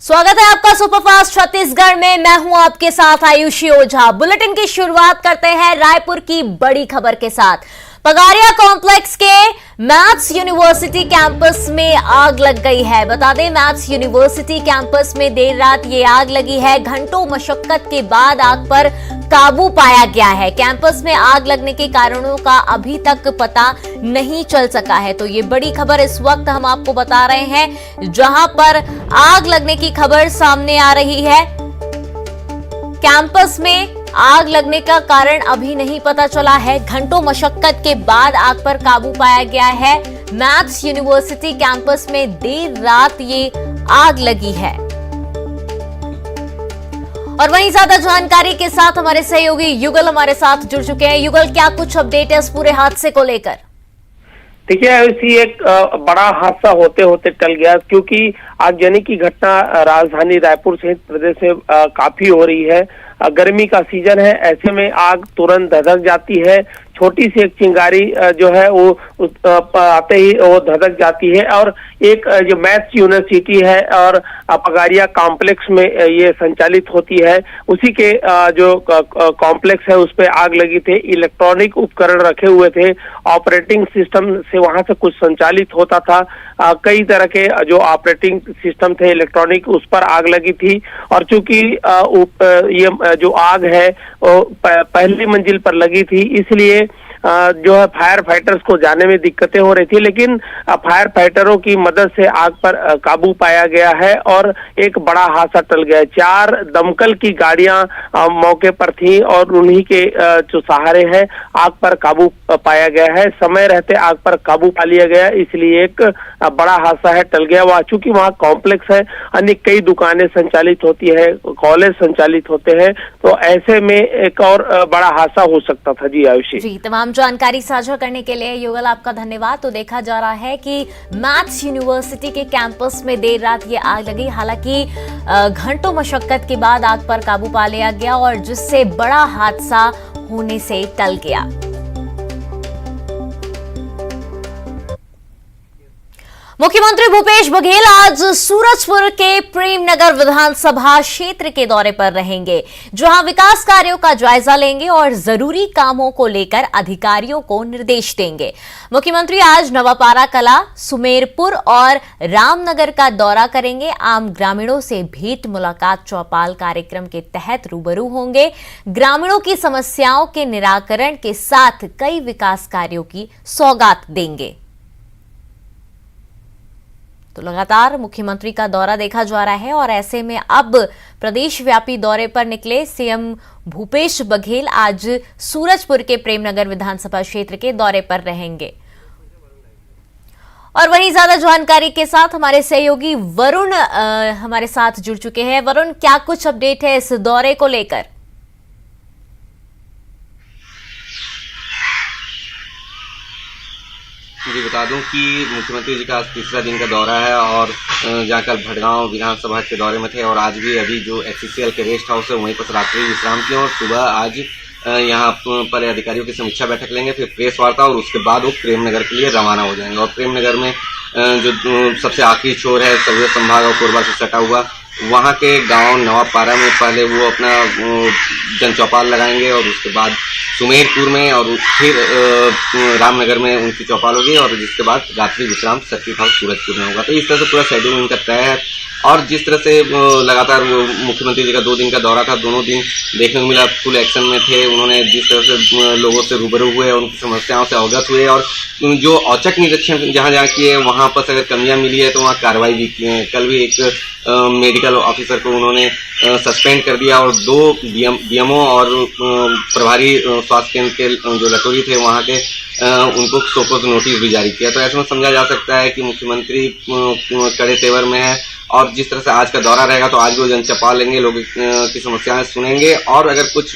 स्वागत है आपका सुपरफास्ट छत्तीसगढ़ में। मैं हूं आपके साथ आयुषी ओझा। बुलेटिन की शुरुआत करते हैं रायपुर की बड़ी खबर के साथ। पगारिया कॉम्प्लेक्स के मैथ्स यूनिवर्सिटी कैंपस में आग लग गई है। बता दें, मैथ्स यूनिवर्सिटी कैंपस में देर रात ये आग लगी है। घंटों मशक्कत के बाद आग पर काबू पाया गया है। कैंपस में आग लगने के कारणों का अभी तक पता नहीं चल सका है। तो ये बड़ी खबर इस वक्त हम आपको बता रहे हैं, जहां पर आग लगने की खबर सामने आ रही है। कैंपस में आग लगने का कारण अभी नहीं पता चला है। घंटों मशक्कत के बाद आग पर काबू पाया गया है। मैथ्स यूनिवर्सिटी कैंपस में देर रात ये आग लगी है। और वहीं ज्यादा जानकारी के साथ हमारे सहयोगी युगल हमारे साथ जुड़ चुके हैं। युगल, क्या कुछ अपडेट है इस पूरे हादसे को लेकर? देखिए, ऐसी एक बड़ा हादसा होते होते टल गया, क्योंकि आगजनी की घटना राजधानी रायपुर सहित प्रदेश में काफी हो रही है। गर्मी का सीजन है, ऐसे में आग तुरंत धधक जाती है। छोटी सी एक चिंगारी जो है वो आते ही वो धधक जाती है। और एक जो मैथ्स यूनिवर्सिटी है और पगारिया कॉम्प्लेक्स में ये संचालित होती है, उसी के जो कॉम्प्लेक्स है उस पे आग लगी थी। इलेक्ट्रॉनिक उपकरण रखे हुए थे, ऑपरेटिंग सिस्टम से वहां से कुछ संचालित होता था। कई तरह के जो ऑपरेटिंग सिस्टम थे इलेक्ट्रॉनिक, उस पर आग लगी थी। और चूंकि ये जो आग है वो पहली मंजिल पर लगी थी, इसलिए जो है फायर फाइटर्स को जाने में दिक्कतें हो रही थी, लेकिन फायर फाइटरों की मदद से आग पर काबू पाया गया है और एक बड़ा हादसा टल गया। 4 दमकल की गाड़ियां मौके पर थी और उन्हीं के जो सहारे है आग पर काबू पाया गया है। समय रहते आग पर काबू पा लिया गया, इसलिए एक बड़ा हादसा है टल गया। वहाँ चूंकि वहाँ कॉम्प्लेक्स है, अन्य कई दुकानें संचालित होती है, कॉलेज संचालित होते हैं, तो ऐसे में एक और बड़ा हादसा हो सकता था। जी आयुषी जी, तमाम जानकारी साझा करने के लिए युगल आपका धन्यवाद। तो देखा जा रहा है कि मैथ्स यूनिवर्सिटी के कैंपस में देर रात ये आग लगी। हालांकि घंटों मशक्कत के बाद आग पर काबू पा लिया गया और जिससे बड़ा हादसा होने से टल गया। मुख्यमंत्री भूपेश बघेल आज सूरजपुर के प्रेमनगर विधानसभा क्षेत्र के दौरे पर रहेंगे, जहां विकास कार्यों का जायजा लेंगे और जरूरी कामों को लेकर अधिकारियों को निर्देश देंगे। मुख्यमंत्री आज नवापारा कला, सुमेरपुर और रामनगर का दौरा करेंगे। आम ग्रामीणों से भेंट मुलाकात चौपाल कार्यक्रम के तहत रूबरू होंगे। ग्रामीणों की समस्याओं के निराकरण के साथ कई विकास कार्यों की सौगात देंगे। तो लगातार मुख्यमंत्री का दौरा देखा जा रहा है और ऐसे में अब प्रदेश व्यापी दौरे पर निकले सीएम भूपेश बघेल आज सूरजपुर के प्रेमनगर विधानसभा क्षेत्र के दौरे पर रहेंगे। और वहीं ज्यादा जानकारी के साथ हमारे सहयोगी वरुण हमारे साथ जुड़ चुके हैं। वरुण, क्या कुछ अपडेट है इस दौरे को लेकर? जी बता दूं कि मुख्यमंत्री जी का आज तीसरा दिन का दौरा है और जहाँ कल भटगांव विधानसभा के दौरे में थे और आज भी अभी जो एचसीसीएल के रेस्ट हाउस है वहीं पर रात्रि विश्राम किया और सुबह आज यहाँ पर अधिकारियों की समीक्षा बैठक लेंगे, फिर प्रेस वार्ता और उसके बाद वो प्रेमनगर के लिए रवाना हो जाएंगे। और प्रेमनगर में जो सबसे आखिरी छोर है सरगुजा संभाग और कोरबा से सटा हुआ, वहाँ के गांव नवापारा में पहले वो अपना जन चौपाल लगाएंगे और उसके बाद सुमेरपुर में और फिर रामनगर में उनकी चौपाल होगी और जिसके बाद रात्रि विश्राम सर्किट हाउस सूरजपुर में होगा। तो इस तरह से पूरा शेड्यूल उनका तय है। और जिस तरह से लगातार वो मुख्यमंत्री जी का 2 दिन का दौरा था, दोनों दिन देखने को मिला फुल एक्शन में थे। उन्होंने जिस तरह से लोगों से रूबरू हुए, उनकी समस्याओं से अवगत हुए और जो औचक निरीक्षण जहाँ जहाँ किए वहाँ पर अगर कमियाँ मिली है तो वहाँ कार्रवाई भी की है। कल भी एक मेडिकल ऑफिसर को उन्होंने सस्पेंड कर दिया और 2 डीएमओ और प्रभारी स्वास्थ्य केंद्र के जो लटोरी थे वहाँ के उनको सोकोज नोटिस भी जारी किया। तो ऐसे में समझा जा सकता है कि मुख्यमंत्री कड़े तेवर में है और जिस तरह से आज का दौरा रहेगा तो आज वो जन चौपाल लेंगे, लोगों की समस्याएं सुनेंगे और अगर कुछ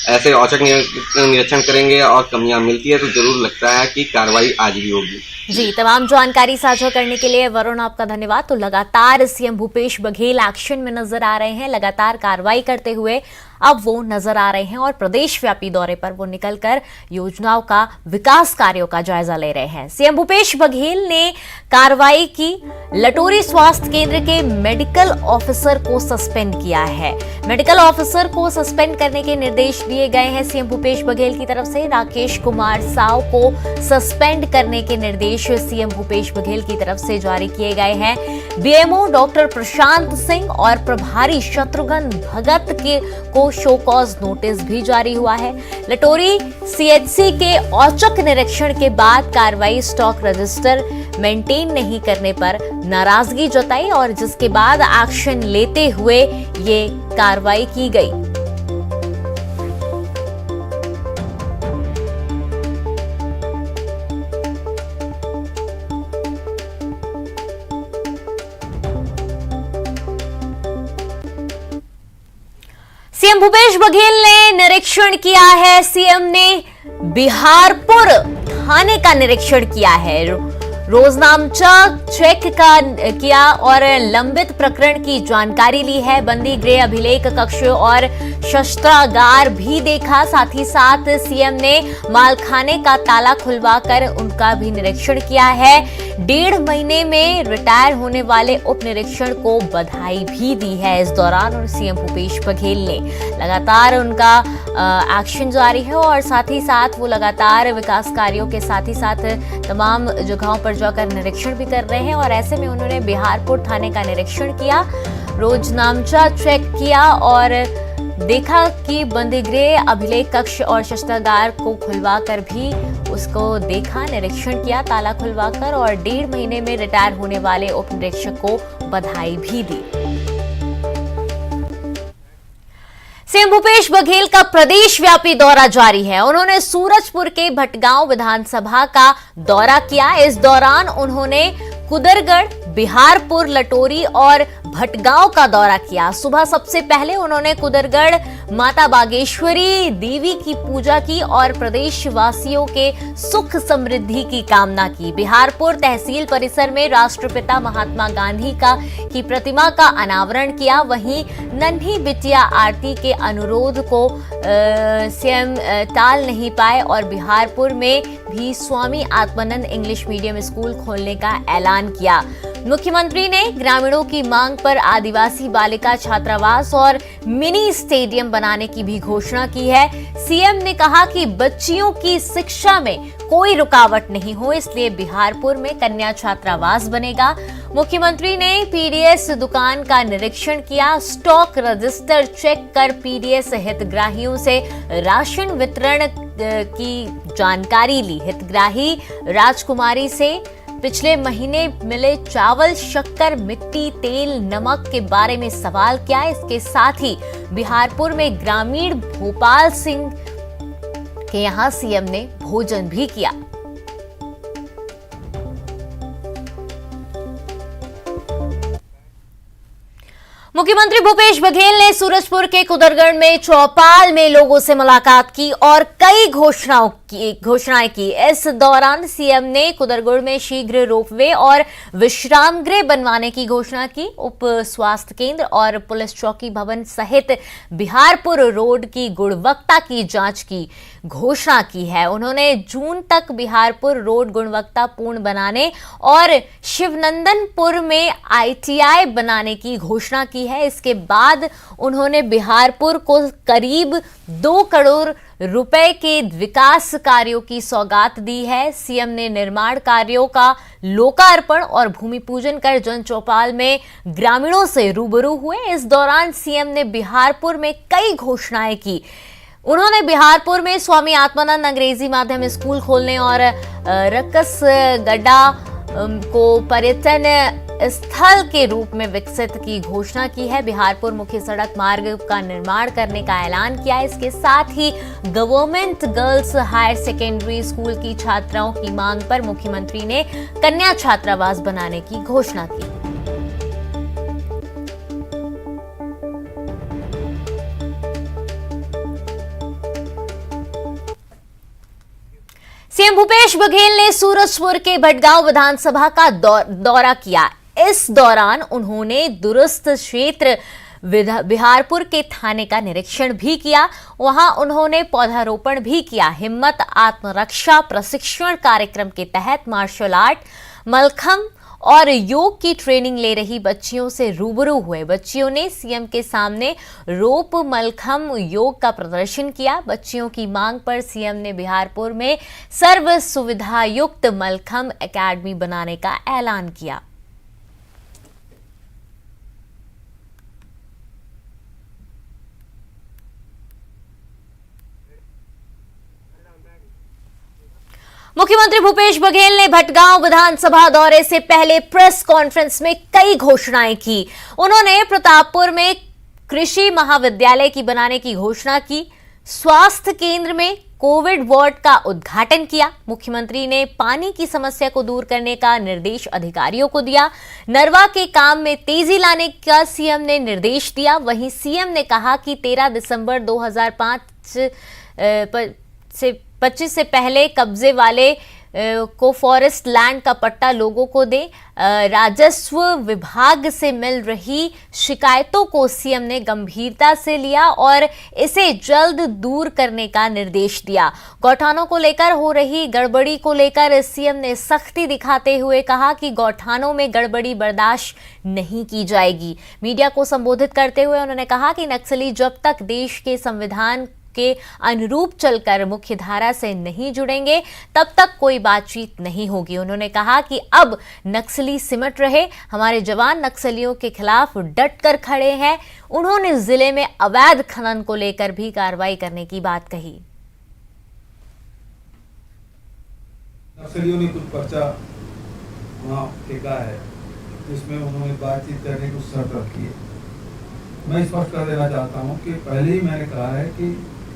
ऐसे औचक निरीक्षण करेंगे और कमियां मिलती है तो जरूर लगता है कि कार्रवाई आज भी होगी। जी, तमाम जानकारी साझा करने के लिए वरुण आपका धन्यवाद। तो लगातार सीएम भूपेश बघेल एक्शन में नजर आ रहे हैं, लगातार कार्रवाई करते हुए अब वो नजर आ रहे हैं और प्रदेश व्यापी दौरे पर वो निकलकर योजनाओं का, विकास कार्यों का जायजा ले रहे हैं। सीएम भूपेश बघेल ने कार्रवाई की, लटोरी स्वास्थ्य केंद्र के मेडिकल ऑफिसर को सस्पेंड किया है। मेडिकल ऑफिसर को सस्पेंड करने के निर्देश दिए गए हैं सीएम भूपेश बघेल की तरफ से। राकेश कुमार साव को सस्पेंड करने के निर्देश सीएम भूपेश बघेल की तरफ से जारी किए गए हैं। बीएमओ डॉक्टर प्रशांत सिंह और प्रभारी शत्रुघ्न भगत को शो कॉज नोटिस भी जारी हुआ है। लटोरी सीएचसी के औचक निरीक्षण के बाद कार्रवाई स्टॉक रजिस्टर मेंटेन नहीं करने पर नाराजगी जताई और जिसके बाद एक्शन लेते हुए ये कार्रवाई की गई। सीएम भूपेश बघेल ने निरीक्षण किया है। सीएम ने बिहारपुर थाने का निरीक्षण किया है, रोजनामचा चेक किया और लंबित प्रकरण की जानकारी ली है। बंदी गृह अभिलेख कक्ष और शस्त्रागार भी देखा। साथ ही साथ सीएम ने मालखाने का ताला खुलवाकर उनका भी निरीक्षण किया है। 1.5 महीने में रिटायर होने वाले उप निरीक्षण को बधाई भी दी है इस दौरान। और सीएम भूपेश बघेल ने लगातार उनका एक्शन जारी है और साथ ही साथ वो लगातार विकास कार्यों के साथ ही साथ तमाम जगहों पर जाकर निरीक्षण भी कर रहे हैं। और ऐसे में उन्होंने बिहारपुर थाने का निरीक्षण किया, रोजनामचा चेक किया और देखा कि बंदीगृह अभिलेख कक्ष और शस्त्रागार को खुलवाकर भी उसको देखा, निरीक्षण किया ताला खुलवाकर और 1.5 महीने में रिटायर होने वाले उप निरीक्षक को बधाई भी दी। सीएम भूपेश बघेल का प्रदेश व्यापी दौरा जारी है। उन्होंने सूरजपुर के भटगांव विधानसभा का दौरा किया। इस दौरान उन्होंने कुदरगढ़, बिहारपुर, लटोरी और भटगांव का दौरा किया। सुबह सबसे पहले उन्होंने कुदरगढ़ माता बागेश्वरी देवी की पूजा की और प्रदेशवासियों के सुख समृद्धि की कामना की। बिहारपुर तहसील परिसर में राष्ट्रपिता महात्मा गांधी की प्रतिमा का अनावरण किया। वहीं नन्ही बिटिया आरती के अनुरोध को सीएम टाल नहीं पाए और बिहारपुर में भी Swami Atmanand English medium school खोलने का ऐलान किया। मुख्यमंत्री ने ग्रामीणों की मांग पर आदिवासी बालिका छात्रावास और मिनी स्टेडियम बनाने की भी घोषणा की है। सीएम ने कहा कि बच्चियों की शिक्षा में कोई रुकावट नहीं हो, इसलिए बिहारपुर में कन्या छात्रावास बनेगा। मुख्यमंत्री ने पीडीएस दुकान का निरीक्षण किया, स्टॉक रजिस्टर चेक कर पीडीएस हितग्राहियों से राशन वितरण की जानकारी ली। हितग्राही राजकुमारी से पिछले महीने मिले चावल, शक्कर, मिट्टी, तेल, नमक के बारे में सवाल किया। इसके साथ ही बिहारपुर में ग्रामीण भोपाल सिंह के यहां सीएम ने भोजन भी किया। मुख्यमंत्री भूपेश बघेल ने सूरजपुर के कुदरगढ़ में चौपाल में लोगों से मुलाकात की और कई घोषणाएं की। इस दौरान सीएम ने कुदरगढ़ में शीघ्र रोपवे और विश्राम गृह बनवाने की घोषणा की। उप स्वास्थ्य केंद्र और पुलिस चौकी भवन सहित बिहारपुर रोड की गुणवत्ता की जांच की घोषणा की है। उन्होंने जून तक बिहारपुर रोड गुणवत्तापूर्ण बनाने और शिवनंदनपुर में आईटीआई बनाने की घोषणा की है। इसके बाद उन्होंने बिहारपुर को करीब 2 करोड़ रुपए के विकास कार्यों की सौगात दी है। सीएम ने निर्माण कार्यों का लोकार्पण और भूमि पूजन कर जन चौपाल में ग्रामीणों से रूबरू हुए। इस दौरान सीएम ने बिहारपुर में कई घोषणाएं की। उन्होंने बिहारपुर में स्वामी आत्मानंद अंग्रेजी माध्यम स्कूल खोलने और रक्कस गड्ढा को पर्यटन स्थल के रूप में विकसित की घोषणा की है। बिहारपुर मुख्य सड़क मार्ग का निर्माण करने का ऐलान किया। इसके साथ ही government girls higher secondary school की छात्राओं की मांग पर मुख्यमंत्री ने कन्या छात्रावास बनाने की घोषणा की। सीएम भूपेश बघेल ने सूरजपुर के भटगांव विधानसभा का दौरा किया। इस दौरान उन्होंने दूरस्थ क्षेत्र बिहारपुर के थाने का निरीक्षण भी किया। वहां उन्होंने पौधारोपण भी किया। हिम्मत आत्मरक्षा प्रशिक्षण कार्यक्रम के तहत मार्शल आर्ट, मलखंब और योग की ट्रेनिंग ले रही बच्चियों से रूबरू हुए। बच्चियों ने सीएम के सामने रोप, मलखंब, योग का प्रदर्शन किया। बच्चियों की मांग पर सीएम ने बिहारपुर में सर्व सुविधा युक्त मलखंब एकेडमी बनाने का ऐलान किया। मुख्यमंत्री भूपेश बघेल ने भटगांव विधानसभा दौरे से पहले प्रेस कॉन्फ्रेंस में कई घोषणाएं की। उन्होंने प्रतापपुर में कृषि महाविद्यालय की बनाने की घोषणा की। स्वास्थ्य केंद्र में कोविड वार्ड का उद्घाटन किया। मुख्यमंत्री ने पानी की समस्या को दूर करने का निर्देश अधिकारियों को दिया। नरवा के काम में तेजी लाने का सीएम ने निर्देश दिया। वहीं सीएम ने कहा कि 13 दिसंबर 2025 से पहले कब्जे वाले को फॉरेस्ट लैंड का पट्टा लोगों को दे। राजस्व विभाग से मिल रही शिकायतों को सीएम ने गंभीरता से लिया और इसे जल्द दूर करने का निर्देश दिया। गौठानों को लेकर हो रही गड़बड़ी को लेकर सीएम ने सख्ती दिखाते हुए कहा कि गौठानों में गड़बड़ी बर्दाश्त नहीं की जाएगी। मीडिया को संबोधित करते हुए उन्होंने कहा कि नक्सली जब तक देश के संविधान के अनुरूप चलकर मुख्य धारा से नहीं जुड़ेंगे तब तक कोई बातचीत नहीं होगी। उन्होंने कहा कि अब नक्सली सिमट रहे, हमारे जवान नक्सलियों के खिलाफ डट कर खड़े हैं। उन्होंने जिले में अवैध खनन को लेकर भी कार्रवाई करने की बात कही। नक्सलियों ने कुछ पर्चा वहाँ फेंका है जिसमें उन्होंने बातचीत करने की शर्त रखी है। मैं स्पष्ट कर देना चाहता हूँ कि पहले ही मैंने कहा है कि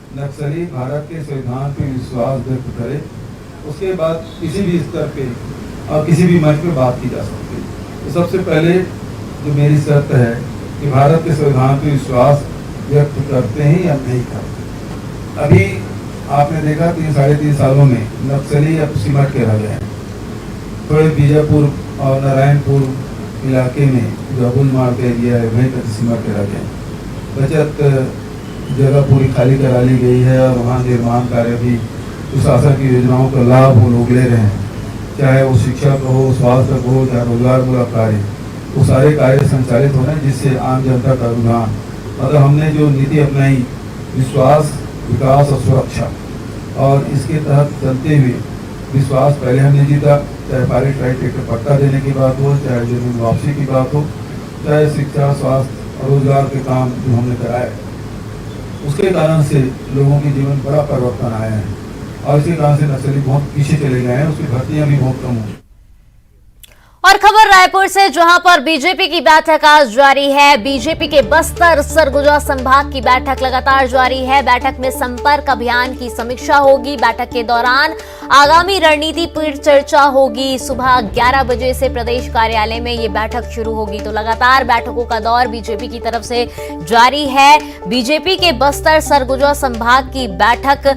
नक्सली भारत के संविधान पर विश्वास व्यक्त करे, उसके बाद किसी भी स्तर पे और किसी भी मंच पे बात की जा सकती है। तो सबसे पहले जो मेरी शर्त है कि भारत के संविधान पर विश्वास व्यक्त करते हैं या नहीं करते। अभी आपने देखा 3-3.5 सालों में नक्सली अब सिमट के रह गए हैं। थोड़े बीजापुर और नारायणपुर इलाके में जो अबुल मार्ग एरिया है वहीं तक सिमट के रह गए। बचत जगह पूरी खाली करा ली गई है और वहाँ निर्माण कार्य भी सुशासन की योजनाओं का लाभ वो लोग ले रहे हैं, चाहे वो शिक्षा का हो, स्वास्थ्य का हो, चाहे रोजगार मूलक कार्य, वो सारे कार्य संचालित हो रहे हैं जिससे आम जनता का रुझान, मतलब हमने जो नीति अपनाई विश्वास, विकास और सुरक्षा, और इसके तहत चलते हुए विश्वास पहले हमने जीता, चाहे पारित राइट का पट्टा देने की बात हो, चाहे जमीन वापसी की बात हो, चाहे शिक्षा, स्वास्थ्य और रोजगार के काम जो हमने कराए, उसके कारण से लोगों के जीवन बड़ा परिवर्तन आया है और इसके कारण से नक्सली बहुत पीछे चले गए हैं, उसकी भर्तियां भी बहुत कम हुई। और खबर रायपुर से, जहां पर बीजेपी की बैठक आज जारी है। बीजेपी के बस्तर सरगुजा संभाग की बैठक लगातार जारी है। बैठक में संपर्क अभियान की समीक्षा होगी। बैठक के दौरान आगामी रणनीति पर चर्चा होगी। सुबह 11 बजे से प्रदेश कार्यालय में ये बैठक शुरू होगी। तो लगातार बैठकों का दौर बीजेपी की तरफ से जारी है। बीजेपी के बस्तर सरगुजा संभाग की बैठक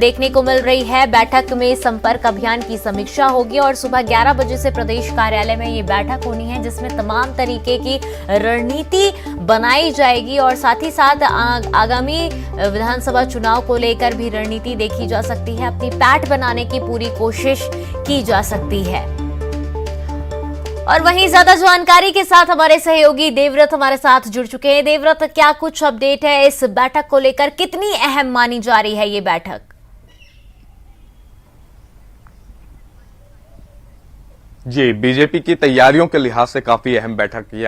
देखने को मिल रही है। बैठक में संपर्क अभियान की समीक्षा होगी और सुबह 11 बजे से प्रदेश कार्यालय में ये बैठक होनी है जिसमें तमाम तरीके की रणनीति बनाई जाएगी और साथ ही साथ आगामी विधानसभा चुनाव को लेकर भी रणनीति देखी जा सकती है। अपनी पैठ बनाने की पूरी कोशिश की जा सकती है। और वहीं ज्यादा जानकारी के साथ हमारे सहयोगी देवव्रत हमारे साथ जुड़ चुके हैं। देवव्रत, क्या कुछ अपडेट है इस बैठक को लेकर? कितनी अहम मानी जा रही है ये बैठक? जी, बीजेपी की तैयारियों के लिहाज से काफी अहम बैठक है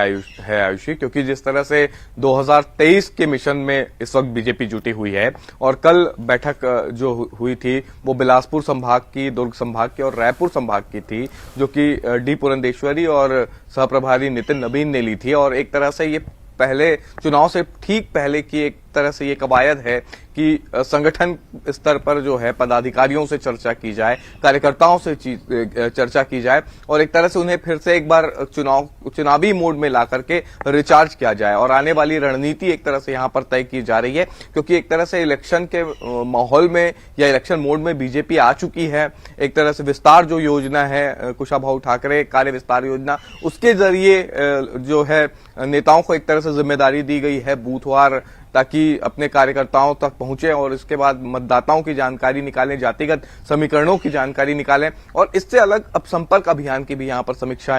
आयुषी, क्योंकि जिस तरह से 2023 के मिशन में इस वक्त बीजेपी जुटी हुई है और कल बैठक जो हुई थी वो बिलासपुर संभाग की, दुर्ग संभाग की और रायपुर संभाग की थी, जो कि डी पुरंदेश्वरी और सहप्रभारी नितिन नवीन ने ली थी और एक तरह से ये पहले चुनाव से ठीक पहले की एक तरह से ये कवायद है कि संगठन स्तर पर जो है पदाधिकारियों से चर्चा की जाए, कार्यकर्ताओं से चर्चा की जाए और एक तरह से उन्हें फिर से एक बार चुनावी मोड में ला करके रिचार्ज किया जाए और आने वाली रणनीति एक तरह से यहाँ पर तय की जा रही है, क्योंकि एक तरह से इलेक्शन के माहौल में या इलेक्शन मोड में बीजेपी आ चुकी है। एक तरह से विस्तार जो योजना है कुशाभाऊ ठाकरे कार्य विस्तार योजना, उसके जरिए जो है नेताओं को एक तरह से जिम्मेदारी दी गई है बूथवार, ताकि अपने कार्यकर्ताओं तक पहुंचे और इसके बाद मतदाताओं की जानकारी निकालें, जातिगत समीकरणों की जानकारी निकालें और इससे अलग अब संपर्क अभियान की भी यहां पर समीक्षा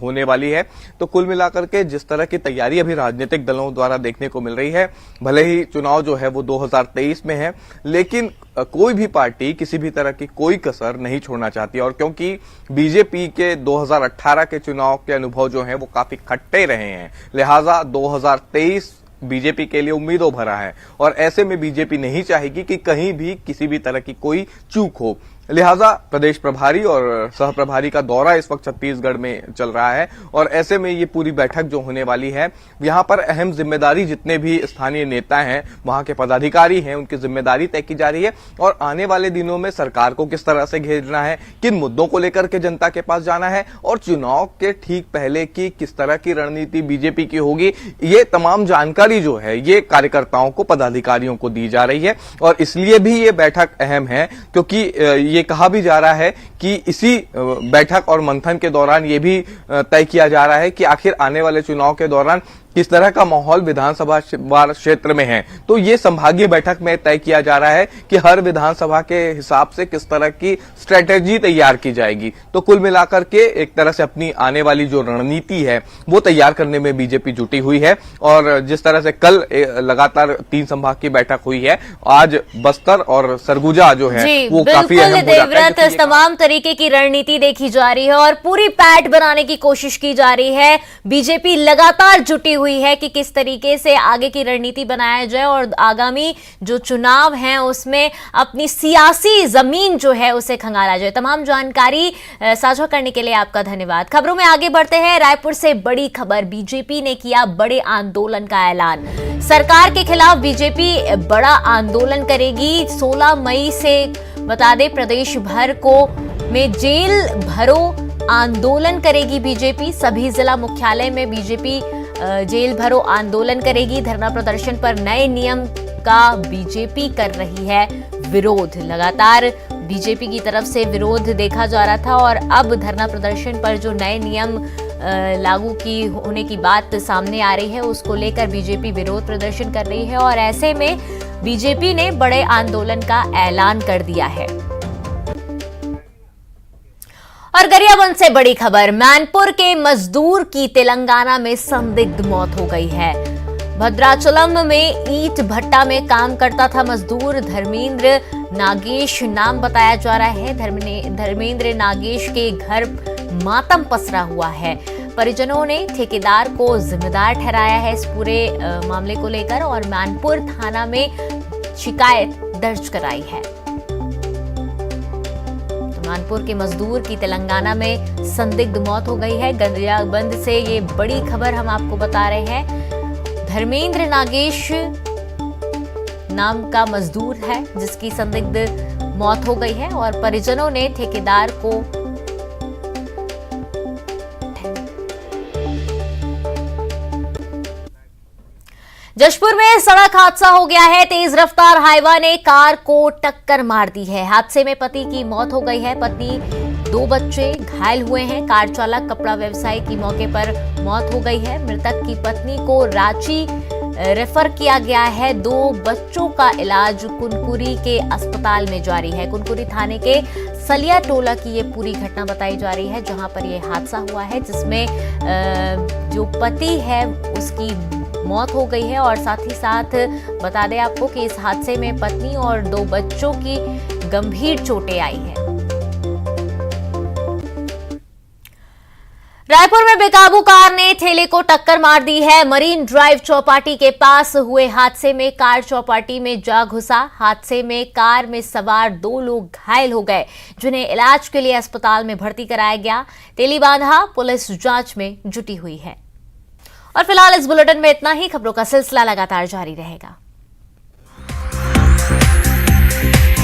होने वाली है। तो कुल मिलाकर के जिस तरह की तैयारी अभी राजनीतिक दलों द्वारा देखने को मिल रही है, भले ही चुनाव जो है वो 2023 में है, लेकिन कोई भी पार्टी किसी भी तरह की कोई कसर नहीं छोड़ना चाहती और क्योंकि बीजेपी के 2018 के चुनाव के अनुभव जो हैं वो काफी खट्टे रहे हैं, लिहाजा 2023 बीजेपी के लिए उम्मीदों भरा है और ऐसे में बीजेपी नहीं चाहेगी कि कहीं भी किसी भी तरह की कोई चूक हो। लिहाजा प्रदेश प्रभारी और सह प्रभारी का दौरा इस वक्त छत्तीसगढ़ में चल रहा है और ऐसे में ये पूरी बैठक जो होने वाली है, यहाँ पर अहम जिम्मेदारी जितने भी स्थानीय नेता हैं, वहां के पदाधिकारी हैं, उनकी जिम्मेदारी तय की जा रही है और आने वाले दिनों में सरकार को किस तरह से घेरना है, किन मुद्दों को लेकर के जनता के पास जाना है और चुनाव के ठीक पहले की किस तरह की रणनीति बीजेपी की होगी, ये तमाम जानकारी जो है ये कार्यकर्ताओं को, पदाधिकारियों को दी जा रही है और इसलिए भी ये बैठक अहम है, क्योंकि ये कहा भी जा रहा है कि इसी बैठक और मंथन के दौरान ये भी तय किया जा रहा है कि आखिर आने वाले चुनाव के दौरान किस तरह का माहौल विधानसभा क्षेत्र में है। तो ये संभागीय बैठक में तय किया जा रहा है कि हर विधानसभा के हिसाब से किस तरह की स्ट्रेटेजी तैयार की जाएगी। तो कुल मिलाकर के एक तरह से अपनी आने वाली जो रणनीति है वो तैयार करने में बीजेपी जुटी हुई है और जिस तरह से कल लगातार 3 संभाग की बैठक हुई है, आज बस्तर और सरगुजा जो है वो काफी अहम हो जाता है। देवव्रत, तमाम तरीके की रणनीति देखी जा रही है और पूरी पैठ बनाने की कोशिश की जा रही है। बीजेपी लगातार जुटी हुई है कि किस तरीके से आगे की रणनीति बनाया जाए और आगामी जो चुनाव हैं उसमें अपनी सियासी जमीन जो है उसे खंगाला जाए। तमाम जानकारी साझा करने के लिए आपका धन्यवाद। खबरों में आगे बढ़ते हैं। रायपुर से बड़ी खबर, बीजेपी ने किया बड़े आंदोलन का ऐलान। सरकार के खिलाफ बीजेपी बड़ा आंदोलन करेगी। 16 मई से बता दें प्रदेश भर को में जेल भरो आंदोलन करेगी बीजेपी। सभी जिला मुख्यालय में बीजेपी जेल भरो आंदोलन करेगी। धरना प्रदर्शन पर नए नियम का बीजेपी कर रही है विरोध। लगातार बीजेपी की तरफ से विरोध देखा जा रहा था और अब धरना प्रदर्शन पर जो नए नियम लागू की होने की बात सामने आ रही है उसको लेकर बीजेपी विरोध प्रदर्शन कर रही है और ऐसे में बीजेपी ने बड़े आंदोलन का ऐलान कर दिया है। और गरियाबंद से बड़ी खबर, मैनपुर के मजदूर की तेलंगाना में संदिग्ध मौत हो गई है। भद्राचलम में ईंट भट्टा में काम करता था मजदूर धर्मेंद्र नागेश नाम बताया जा रहा है। धर्मेंद्र नागेश के घर मातम पसरा हुआ है। परिजनों ने ठेकेदार को जिम्मेदार ठहराया है इस पूरे मामले को लेकर और मैनपुर थाना में शिकायत दर्ज कराई है। मानपुर के मजदूर की तेलंगाना में संदिग्ध मौत हो गई है। गरियाबंद से ये बड़ी खबर हम आपको बता रहे हैं। धर्मेंद्र नागेश नाम का मजदूर है जिसकी संदिग्ध मौत हो गई है और परिजनों ने ठेकेदार को जशपुर में सड़क हादसा हो गया है। तेज रफ्तार हाईवा ने कार को टक्कर मार दी है। हादसे में पति की मौत हो गई है, पत्नी 2 बच्चे घायल हुए हैं। कार चालक कपड़ा व्यवसायी की मौके पर मौत हो गई है। मृतक की पत्नी को रांची रेफर किया गया है। 2 बच्चों का इलाज कुनकुरी के अस्पताल में जारी है। कुनकुरी थाने के सलिया टोला की ये पूरी घटना बताई जा रही है जहां पर यह हादसा हुआ है जिसमें जो पति है उसकी मौत हो गई है और साथ ही साथ बता दें आपको कि इस हादसे में पत्नी और 2 बच्चों की गंभीर चोटें आई हैं। रायपुर में बेकाबू कार ने ठेले को टक्कर मार दी है। मरीन ड्राइव चौपाटी के पास हुए हादसे में कार चौपाटी में जा घुसा। हादसे में कार में सवार 2 लोग घायल हो गए जिन्हें इलाज के लिए अस्पताल में भर्ती कराया गया। तेलीबांधा पुलिस जांच में जुटी हुई है। और फिलहाल इस बुलेटिन में इतना ही। खबरों का सिलसिला लगातार जारी रहेगा। है।